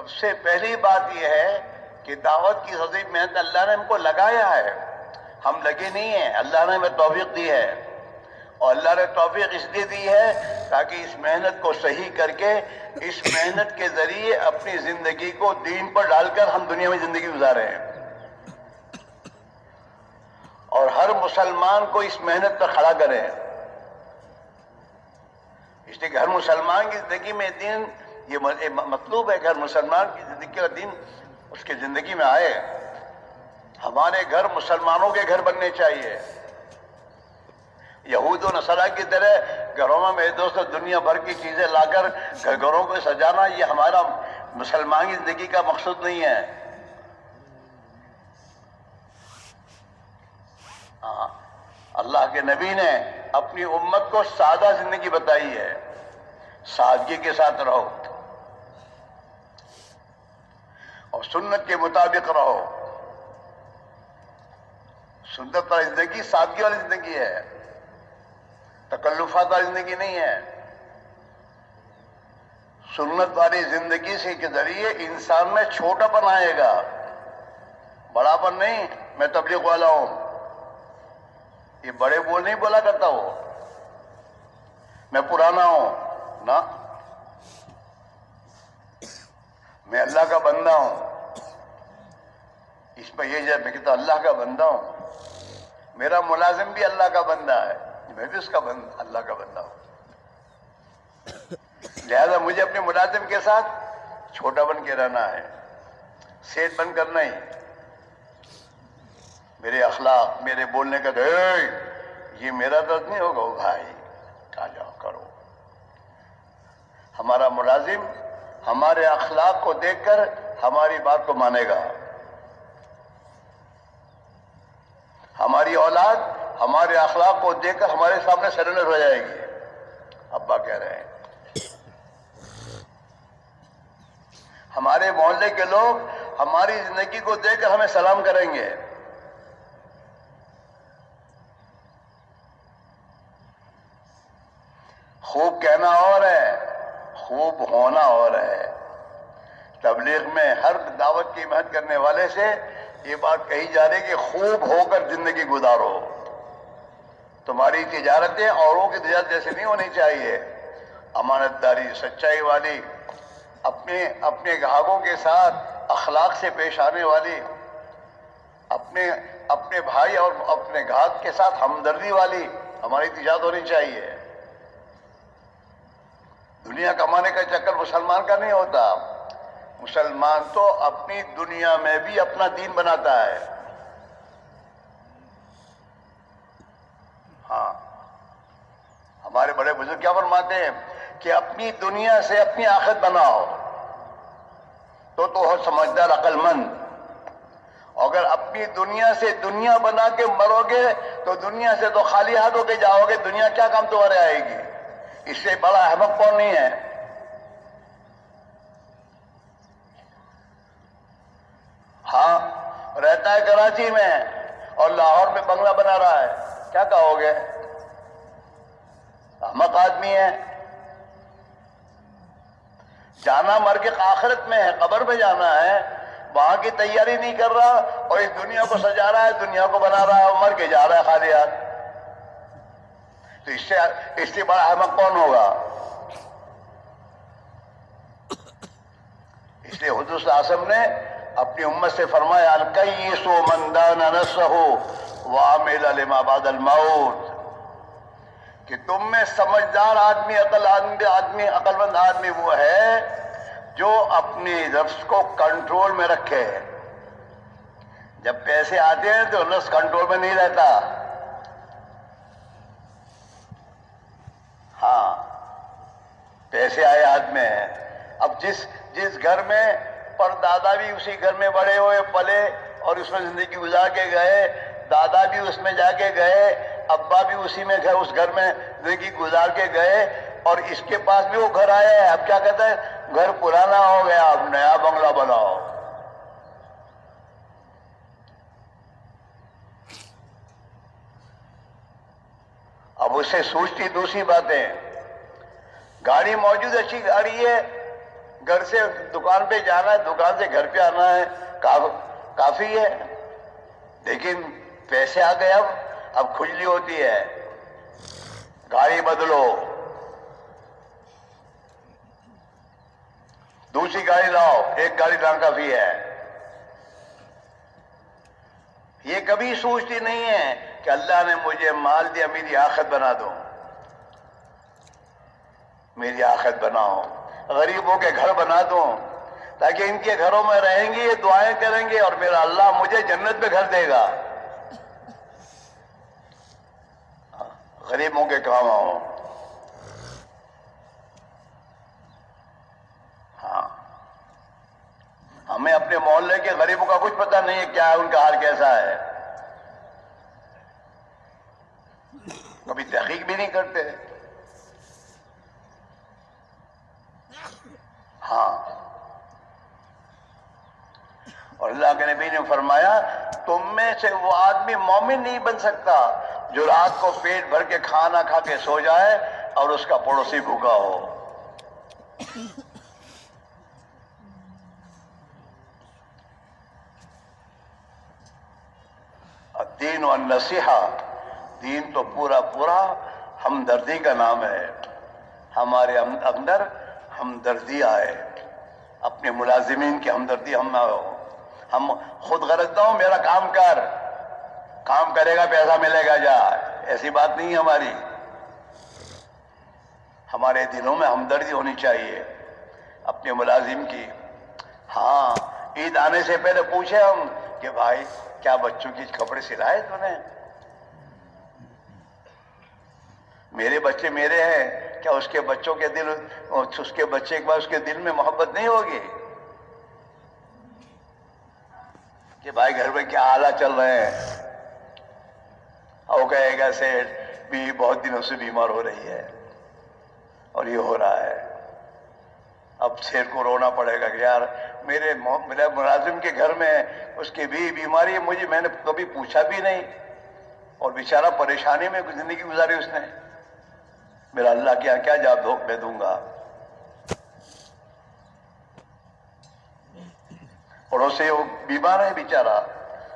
سب سے پہلی بات یہ ہے کہ دعوت کی عظیم محنت اللہ نے ہم کو لگایا ہے، ہم لگے نہیں ہیں، اللہ نے ہمیں توفیق دی ہے، اور اللہ نے توفیق اس لیے دی ہے تاکہ اس محنت کو صحیح کر کے اس محنت کے ذریعے اپنی زندگی کو دین پر ڈال کر ہم دنیا میں زندگی گزارے ہیں، اور ہر مسلمان کو اس محنت پر کھڑا کریں، اس لیے کہ ہر مسلمان کی زندگی میں دین یہ مطلوب ہے کہ ہر مسلمان کی زندگی کا دین اس کی زندگی میں آئے۔ ہمارے گھر مسلمانوں کے گھر بننے چاہیے، یہود و نصارہ کی طرح گھروں میں میرے دوست دنیا بھر کی چیزیں لا کر گھروں کو سجانا یہ ہمارا مسلمان کی زندگی کا مقصد نہیں ہے۔ اللہ کے نبی نے اپنی امت کو سادہ زندگی بتائی ہے، سادگی کے ساتھ رہو اور سنت کے مطابق رہو۔ سنت والی زندگی سادگی والی زندگی ہے، تکلفات والی زندگی نہیں ہے۔ سنت والی زندگی سے کے ذریعے انسان میں چھوٹا پن آئے گا، بڑا پن نہیں۔ میں تبلیغ والا ہوں، یہ بڑے بول نہیں بولا کرتا ہو، میں پرانا ہوں نا، میں اللہ کا بندہ ہوں۔ اس میں یہ میں کہتا اللہ کا بندہ ہوں، میرا ملازم بھی اللہ کا بندہ ہے، میں بھی اس کا اللہ کا بندہ ہوں، لہذا مجھے اپنے ملازم کے ساتھ چھوٹا بن کے رہنا ہے، سیٹ بن کر نہیں۔ میرے اخلاق، میرے بولنے کا یہ میرا درد نہیں ہوگا بھائی، کہا جاؤ کرو۔ ہمارا ملازم ہمارے اخلاق کو دیکھ کر ہماری بات کو مانے گا، ہماری اولاد ہمارے اخلاق کو دیکھ کر ہمارے سامنے سرنڈر ہو جائے گی۔ ابا کہہ رہے ہیں، ہمارے محلے کے لوگ ہماری زندگی کو دیکھ کر ہمیں سلام کریں گے۔ خوب کہنا اور ہے، خوب ہونا اور ہے۔ تبلیغ میں ہر دعوت کی محنت کرنے والے سے یہ بات کہی جا رہی ہے کہ خوب ہو کر زندگی گزارو۔ تمہاری تجارتیں اوروں کی تجارت جیسے نہیں ہونی چاہیے، امانت داری، سچائی والی، اپنے گاہکوں کے ساتھ اخلاق سے پیش آنے والی، اپنے بھائی اور اپنے گاہک کے ساتھ ہمدردی والی ہماری تجارت ہونی چاہیے۔ دنیا کمانے کا چکر مسلمان کا نہیں ہوتا، مسلمان تو اپنی دنیا میں بھی اپنا دین بناتا ہے۔ ہاں، ہمارے بڑے بزرگ کیا فرماتے ہیں کہ اپنی دنیا سے اپنی آخرت بناؤ تو ہو سمجھدار، عقل مند۔ اگر اپنی دنیا سے دنیا بنا کے مرو گے تو دنیا سے تو خالی ہاتھ ہو کے جاؤ گے، دنیا کیا کام تمہارے آئے گی؟ اس سے بڑا احمق کون نہیں ہے؟ ہاں، رہتا ہے کراچی میں اور لاہور میں بنگلہ بنا رہا ہے، کیا کہو گے؟ احمق آدمی ہے۔ جانا مر کے آخرت میں ہے، قبر میں جانا ہے، وہاں کی تیاری نہیں کر رہا اور اس دنیا کو سجا رہا ہے، دنیا کو بنا رہا ہے اور مر کے جا رہا ہے خالی ہاتھ۔ تو اس سے بڑا احمق کون ہوگا؟ اس لیے حضور صلی اللہ علیہ وسلم نے اپنی امت سے فرمایا الکیس من دان نفسہ وعمل لما بعد الموت، کہ تم میں سمجھدار آدمی، عقل مند آدمی وہ ہے جو اپنی نفس کو کنٹرول میں رکھے۔ جب پیسے آتے ہیں تو نفس کنٹرول میں نہیں رہتا۔ ہاں، پیسے آئے ہاتھ میں، اب جس گھر میں پردادا بھی اسی گھر میں بڑے ہوئے پلے اور اس میں زندگی گزار کے گئے، دادا بھی اس میں جا کے گئے، ابا بھی اسی میں اس گھر میں زندگی گزار کے گئے، اور اس کے پاس بھی وہ گھر آیا ہے، اب کیا کہتا ہے؟ گھر پرانا ہو گیا، اب نیا بنگلہ بناؤ۔ اب اس سے سوچتی دوسری باتیں، گاڑی موجود اچھی گاڑی ہے، گھر سے دکان پہ جانا ہے، دکان سے گھر پہ آنا ہے، کافی ہے. لیکن پیسے آ گئے، اب کھجلی ہوتی ہے، گاڑی بدلو، دوسری گاڑی لاؤ، ایک گاڑی لانا کافی ہے. یہ کبھی سوچتی نہیں ہے کہ اللہ نے مجھے مال دیا، میری آخرت بنا دو، میری آخرت بناؤ. غریبوں کے گھر بنا دو تاکہ ان کے گھروں میں رہیں گے، یہ دعائیں کریں گے اور میرا اللہ مجھے جنت میں گھر دے گا. غریبوں کے کام آؤ. ہاں، ہمیں اپنے محلے کے غریبوں کا کچھ پتہ نہیں ہے کیا ہے، ان کا حال کیسا ہے. کبھی تحقیق بھی نہیں کرتے. ہاں، اور اللہ کے نبی نے فرمایا تم میں سے وہ آدمی مومن نہیں بن سکتا جو رات کو پیٹ بھر کے کھانا کھا کے سو جائے اور اس کا پڑوسی بھوکا ہو. الدین والنصیحہ، دین تو پورا ہمدردی کا نام ہے. ہمارے اندر ہمدردی آئے، اپنے ملازمین کی ہمدردی ہم خود غرض نہ ہو، میرا کام کر، کام کرے گا پیسہ ملے گا جا، ایسی بات نہیں ہماری. ہمارے دلوں میں ہمدردی ہونی چاہیے اپنے ملازم کی. ہاں، عید آنے سے پہلے پوچھے ہم کہ بھائی کیا بچوں کی کپڑے سلائے تو نے؟ میرے بچے میرے ہیں، کیا اس کے بچوں کے دل، اس کے بچے کے بعد اس کے دل میں محبت نہیں ہوگی کہ بھائی گھر میں کیا حالات چل رہے ہیں؟ اور کہے گا سیٹ بھی بہت دنوں سے بیمار ہو رہی ہے اور یہ ہو رہا ہے. اب سیٹ کو رونا پڑے گا کہ یار میرے ملازم کے گھر میں اس کی بھی بیماری ہے، میں نے کبھی پوچھا بھی نہیں اور بیچارہ پریشانی میں زندگی گزاری اس نے. میرا اللہ کیا جواب میں دوں گا؟ پڑوسی وہ بیمار ہے بیچارہ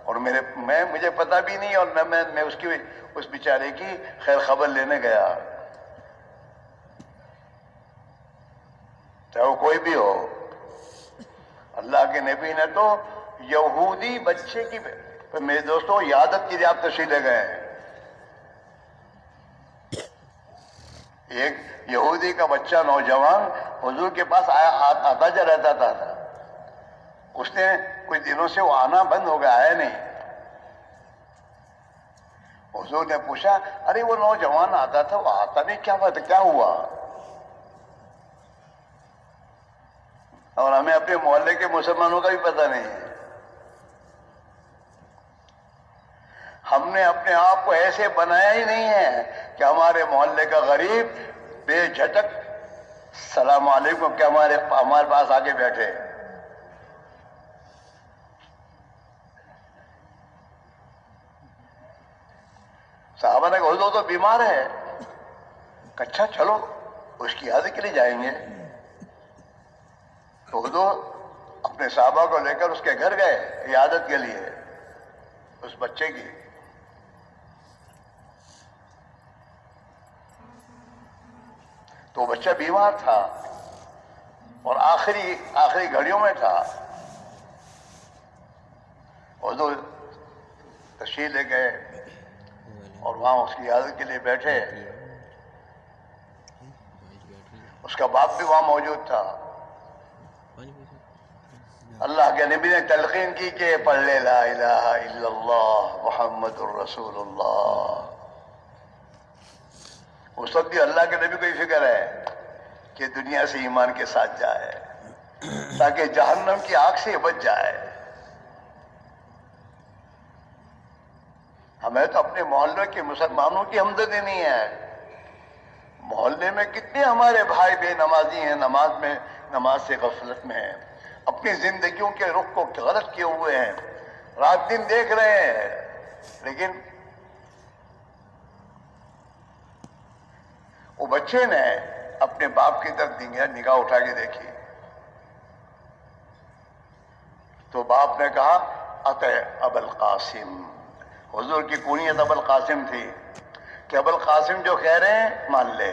اور مجھے پتا بھی نہیں، اور نہ میں اس بیچارے کی خیر خبر لینے گیا، چاہے وہ کوئی بھی ہو. اللہ کے نبی نے تو یہودی بچے کی، میرے دوستوں عیادت کے لیے آپ تشریف لے گئے ہیں. ایک یہودی کا بچہ نوجوان حضور کے پاس آتا جا رہتا تھا، اس نے کچھ دنوں سے وہ آنا بند ہو گیا، آیا نہیں. حضور نے پوچھا ارے وہ نوجوان آتا تھا وہ آتا نہیں، کیا بات، کیا ہوا؟ اور ہمیں اپنے محلے کے مسلمانوں کا بھی پتہ نہیں ہے. ہم نے اپنے آپ کو ایسے بنایا ہی نہیں ہے کہ ہمارے محلے کا غریب بے جھجک السلام علیکم کہ ہمارے پاس آگے بیٹھے. صحابہ نے کہا حضور تو بیمار ہے. اچھا چلو اس کی عیادت کے لیے جائیں گے. تو حضور اپنے صحابہ کو لے کر اس کے گھر گئے عیادت کے لیے اس بچے کی. تو بچہ بیمار تھا اور آخری گھڑیوں میں تھا. حضور تشریف لے گئے اور وہاں اس کی عیادت کے لیے بیٹھے. اس کا باپ بھی وہاں موجود تھا. اللہ کے نبی نے تلقین کی کہ پڑھ لے لا الہ الا اللہ محمد الرسول اللہ. اس وقت بھی اللہ کے نبی کو یہ فکر ہے کہ دنیا سے ایمان کے ساتھ جائے تاکہ جہنم کی آگ سے بچ جائے. ہمیں تو اپنے محلے کے مسلمانوں کی ہمدردی نہیں ہے. محلے میں کتنے ہمارے بھائی بے نمازی ہیں، نماز سے غفلت میں ہیں، اپنی زندگیوں کے رخ کو غلط کیے ہوئے ہیں، رات دن دیکھ رہے ہیں. لیکن وہ بچے نے اپنے باپ کی طرف نگاہ اٹھا کے دیکھی. تو باپ نے کہا اطع ابا القاسم، حضور کی کنیت ابا القاسم تھی کہ ابا القاسم جو کہہ رہے ہیں مان لے۔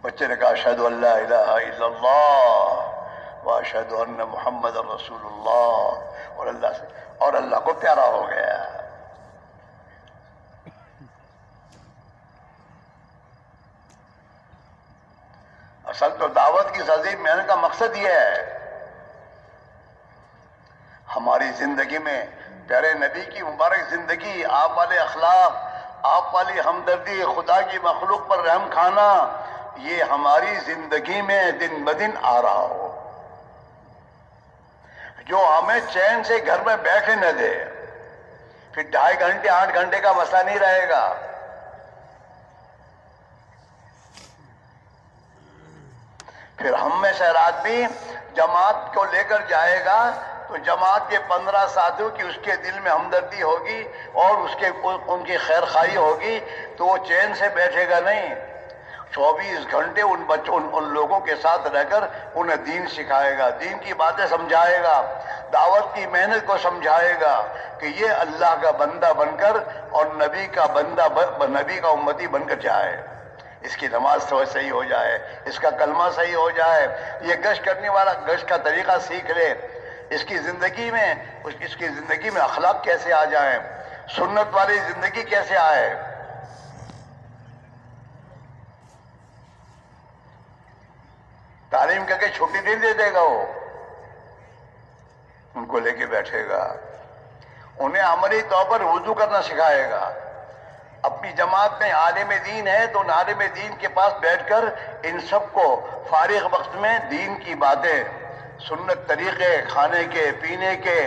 بچے نے کہا اشہد ان لا الہ الا اللہ واشہد ان محمد رسول اللہ، اور اللہ کو پیارا ہو گیا۔ اصل تو دعوت کی عظیم محنت کا مقصد یہ ہے ہماری زندگی میں پیارے نبی کی مبارک زندگی، آپ والے اخلاق، آپ والی ہمدردی، خدا کی مخلوق پر رحم کھانا، یہ ہماری زندگی میں دن بدن آ رہا ہو، جو ہمیں چین سے گھر میں بیٹھے نہ دے۔ پھر 2.5 گھنٹے 8 گھنٹے کا مسئلہ نہیں رہے گا، پھر ہم میں سے ہر آدمی جماعت کو لے کر جائے گا تو جماعت کے 15 ساتھیوں کی اس کے دل میں ہمدردی ہوگی اور ان کی خیر خواہی ہوگی، تو وہ چین سے بیٹھے گا نہیں، 24 گھنٹے ان لوگوں کے ساتھ رہ کر انہیں دین سکھائے گا، دین کی باتیں سمجھائے گا، دعوت کی محنت کو سمجھائے گا کہ یہ اللہ کا بندہ بن کر اور نبی کا امتی بن کر جائے، اس کی نماز صحیح ہو جائے، اس کا کلمہ صحیح ہو جائے، یہ گشت کرنے والا گشت کا طریقہ سیکھ لے، اس کی زندگی میں اخلاق کیسے آ جائیں، سنت والی زندگی کیسے آئے۔ تعلیم کر کے چھٹی نہیں دے دے گا، وہ ان کو لے کے بیٹھے گا، انہیں عملی طور پر وضو کرنا سکھائے گا۔ اپنی جماعت میں عالم دین ہے تو ان عالم دین کے پاس بیٹھ کر ان سب کو فارغ وقت میں دین کی باتیں، سنت طریقے، کھانے کے پینے کے،